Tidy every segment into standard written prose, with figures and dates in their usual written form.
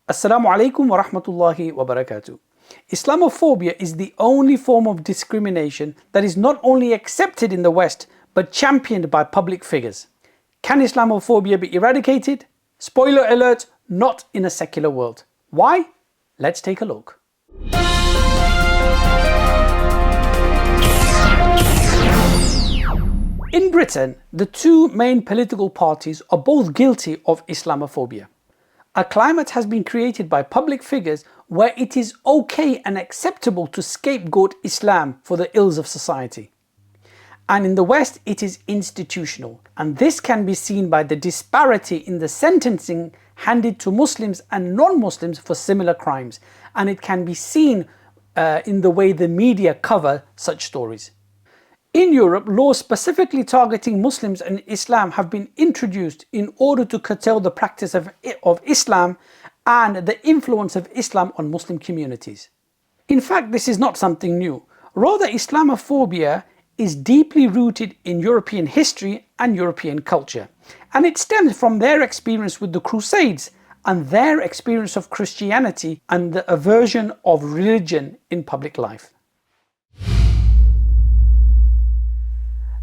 Assalamu alaikum wa rahmatullahi wa barakatuh. Islamophobia is the only form of discrimination that is not only accepted in the West but championed by public figures. Can Islamophobia be eradicated? Spoiler alert, not in a secular world. Why? Let's take a look. In Britain, the two main political parties are both guilty of Islamophobia. A climate has been created by public figures where it is okay and acceptable to scapegoat Islam for the ills of society. And in the West, it is institutional. And this can be seen by the disparity in the sentencing handed to Muslims and non-Muslims for similar crimes. And it can be seen in the way the media cover such stories. In Europe, laws specifically targeting Muslims and Islam have been introduced in order to curtail the practice of Islam and the influence of Islam on Muslim communities. In fact, this is not something new. Rather, Islamophobia is deeply rooted in European history and European culture. And it stems from their experience with the Crusades and their experience of Christianity and the aversion of religion in public life.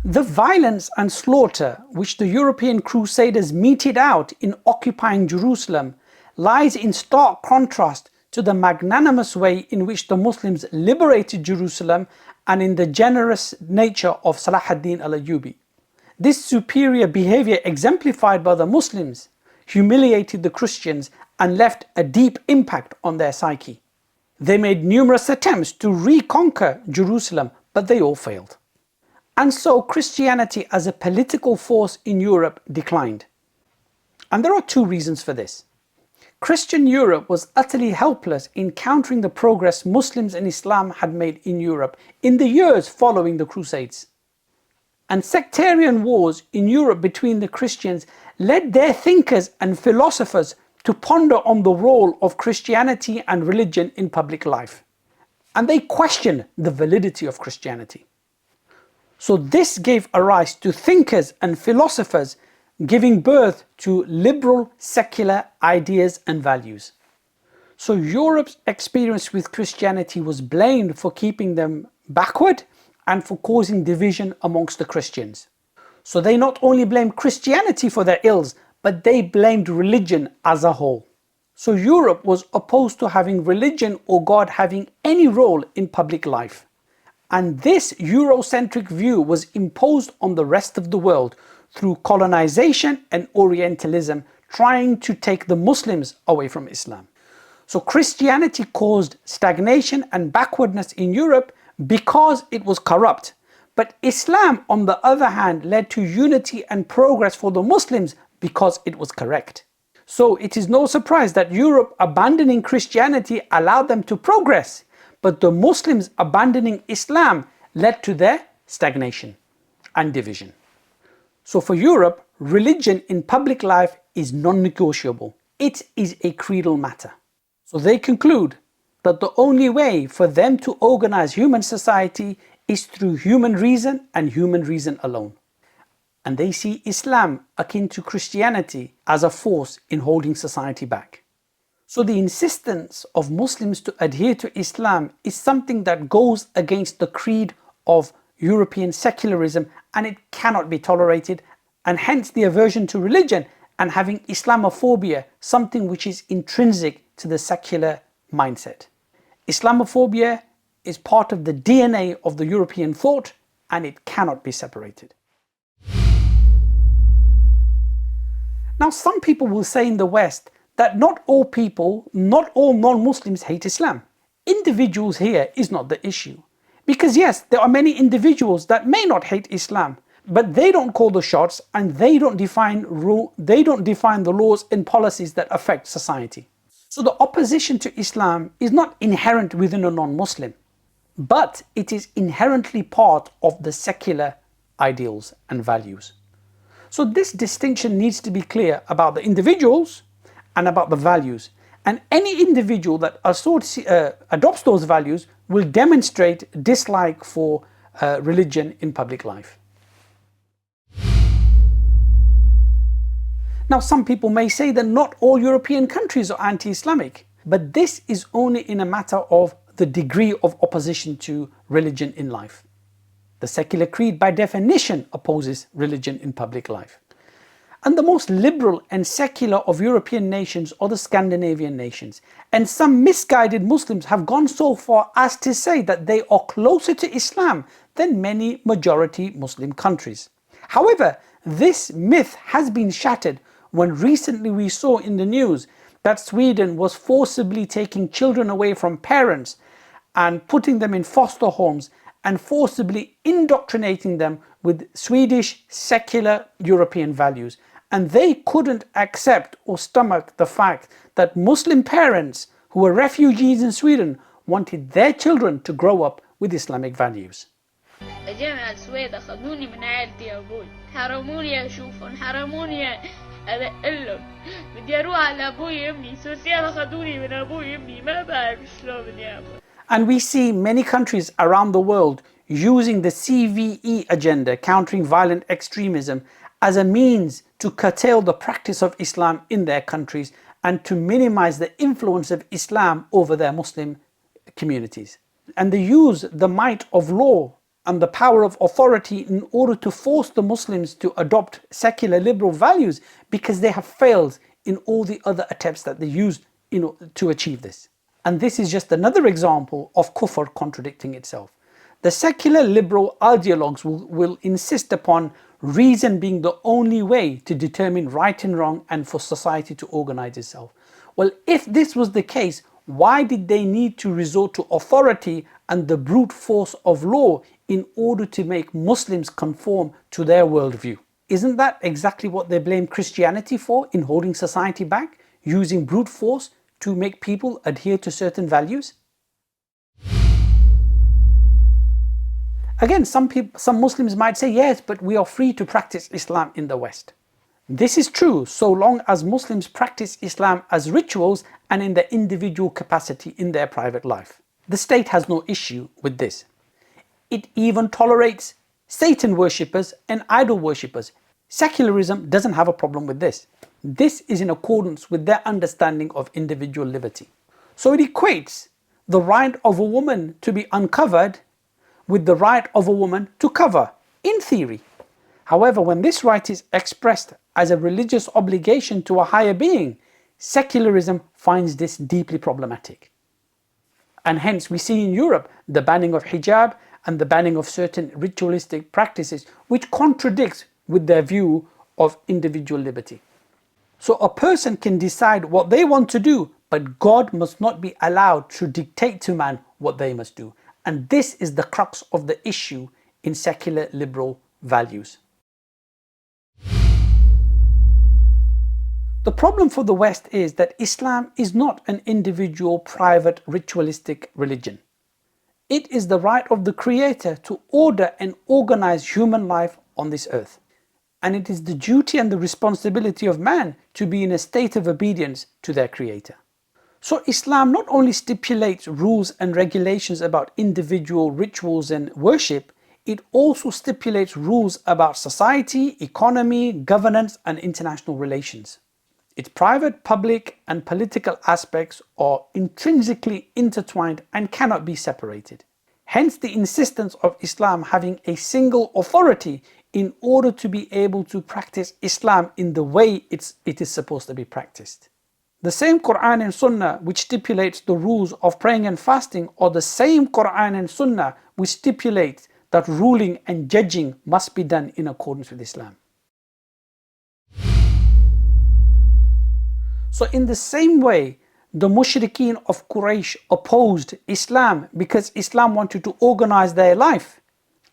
The violence and slaughter which the European Crusaders meted out in occupying Jerusalem lies in stark contrast to the magnanimous way in which the Muslims liberated Jerusalem and in the generous nature of Salah ad-Din al-Ayyubi. This superior behavior, exemplified by the Muslims, humiliated the Christians and left a deep impact on their psyche. They made numerous attempts to reconquer Jerusalem, but they all failed. And so Christianity as a political force in Europe declined. And there are two reasons for this. Christian Europe was utterly helpless in countering the progress Muslims and Islam had made in Europe in the years following the Crusades. And sectarian wars in Europe between the Christians led their thinkers and philosophers to ponder on the role of Christianity and religion in public life. And they questioned the validity of Christianity. So this gave a rise to thinkers and philosophers giving birth to liberal secular ideas and values. So Europe's experience with Christianity was blamed for keeping them backward and for causing division amongst the Christians. So they not only blamed Christianity for their ills, but they blamed religion as a whole. So Europe was opposed to having religion or God having any role in public life. And this Eurocentric view was imposed on the rest of the world through colonization and Orientalism, trying to take the Muslims away from Islam. So Christianity caused stagnation and backwardness in Europe because it was corrupt. But Islam, on the other hand, led to unity and progress for the Muslims because it was correct. So it is no surprise that Europe abandoning Christianity allowed them to progress. But the Muslims abandoning Islam led to their stagnation and division. So for Europe, religion in public life is non-negotiable. It is a creedal matter. So they conclude that the only way for them to organize human society is through human reason and human reason alone. And they see Islam akin to Christianity as a force in holding society back. So the insistence of Muslims to adhere to Islam is something that goes against the creed of European secularism, and it cannot be tolerated, and hence the aversion to religion and having Islamophobia, something which is intrinsic to the secular mindset. Islamophobia is part of the DNA of the European thought, and it cannot be separated. Now, some people will say in the West that not all people, not all non-Muslims hate Islam. Individuals here is not the issue. Because yes, there are many individuals that may not hate Islam, but they don't call the shots and they don't define the laws and policies that affect society. So the opposition to Islam is not inherent within a non-Muslim, but it is inherently part of the secular ideals and values. So this distinction needs to be clear about the individuals and about the values. And any individual that adopts those values will demonstrate dislike for religion in public life. Now, some people may say that not all European countries are anti-Islamic, but this is only in a matter of the degree of opposition to religion in life. The secular creed by definition opposes religion in public life. And the most liberal and secular of European nations are the Scandinavian nations. And some misguided Muslims have gone so far as to say that they are closer to Islam than many majority Muslim countries. However, this myth has been shattered when recently we saw in the news that Sweden was forcibly taking children away from parents and putting them in foster homes and forcibly indoctrinating them with Swedish secular European values. And they couldn't accept or stomach the fact that Muslim parents who were refugees in Sweden wanted their children to grow up with Islamic values. جامعة السويد أخذوني من عائلتي يا أبوي، حرموني أشوفهم، حرموني أدقلهم، بدي أروح على أبوي وأمي، سوسيال أخذوني من أبوي وأمي، ما بعرف شلون يا أبوي. And we see many countries around the world using the CVE agenda, countering violent extremism, as a means to curtail the practice of Islam in their countries and to minimize the influence of Islam over their Muslim communities. And they use the might of law and the power of authority in order to force the Muslims to adopt secular liberal values because they have failed in all the other attempts that they used to achieve this. And this is just another example of kufr contradicting itself. The secular liberal ideologues will insist upon reason being the only way to determine right and wrong and for society to organize itself. Well, if this was the case, why did they need to resort to authority and the brute force of law in order to make Muslims conform to their worldview? Isn't that exactly what they blame Christianity for in holding society back, using brute force to make people adhere to certain values? Again, some Muslims might say, yes, but we are free to practice Islam in the West. This is true so long as Muslims practice Islam as rituals and in their individual capacity in their private life. The state has no issue with this. It even tolerates Satan worshippers and idol worshippers. Secularism doesn't have a problem with this. This is in accordance with their understanding of individual liberty. So it equates the right of a woman to be uncovered with the right of a woman to cover, in theory. However, when this right is expressed as a religious obligation to a higher being, secularism finds this deeply problematic. And hence we see in Europe the banning of hijab and the banning of certain ritualistic practices which contradicts with their view of individual liberty. So a person can decide what they want to do, but God must not be allowed to dictate to man what they must do. And this is the crux of the issue in secular liberal values. The problem for the West is that Islam is not an individual, private, ritualistic religion. It is the right of the Creator to order and organize human life on this earth. And it is the duty and the responsibility of man to be in a state of obedience to their Creator. So Islam not only stipulates rules and regulations about individual rituals and worship, it also stipulates rules about society, economy, governance, and international relations. Its private, public, and political aspects are intrinsically intertwined and cannot be separated. Hence the insistence of Islam having a single authority in order to be able to practice Islam in the way it is supposed to be practiced. The same Quran and Sunnah which stipulates the rules of praying and fasting are the same Quran and Sunnah which stipulates that ruling and judging must be done in accordance with Islam. So in the same way, the mushrikeen of Quraysh opposed Islam because Islam wanted to organize their life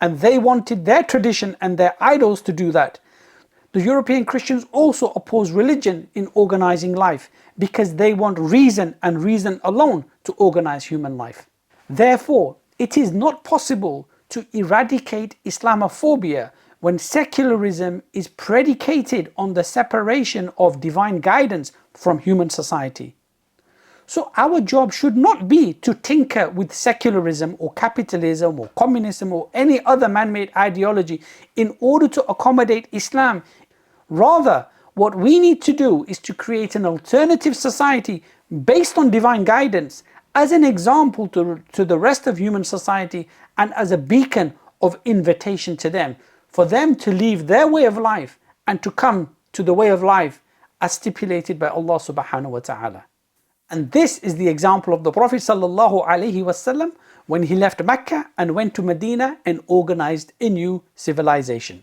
and they wanted their tradition and their idols to do that. The European Christians also oppose religion in organizing life because they want reason and reason alone to organize human life. Therefore, it is not possible to eradicate Islamophobia when secularism is predicated on the separation of divine guidance from human society. So our job should not be to tinker with secularism or capitalism or communism or any other man-made ideology in order to accommodate Islam. Rather, What we need to do is to create an alternative society based on divine guidance as an example to the rest of human society and as a beacon of invitation to them, for them to leave their way of life and to come to the way of life as stipulated by Allah subhanahu wa ta'ala. And this is the example of the Prophet sallallahu alaihi wasallam when he left Mecca and went to Medina and organized a new civilization.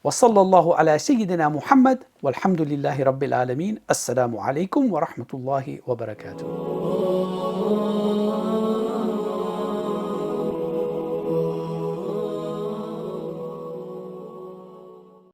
وصلى الله على سيدنا محمد والحمد لله رب العالمين. السلام عليكم ورحمة الله وبركاته.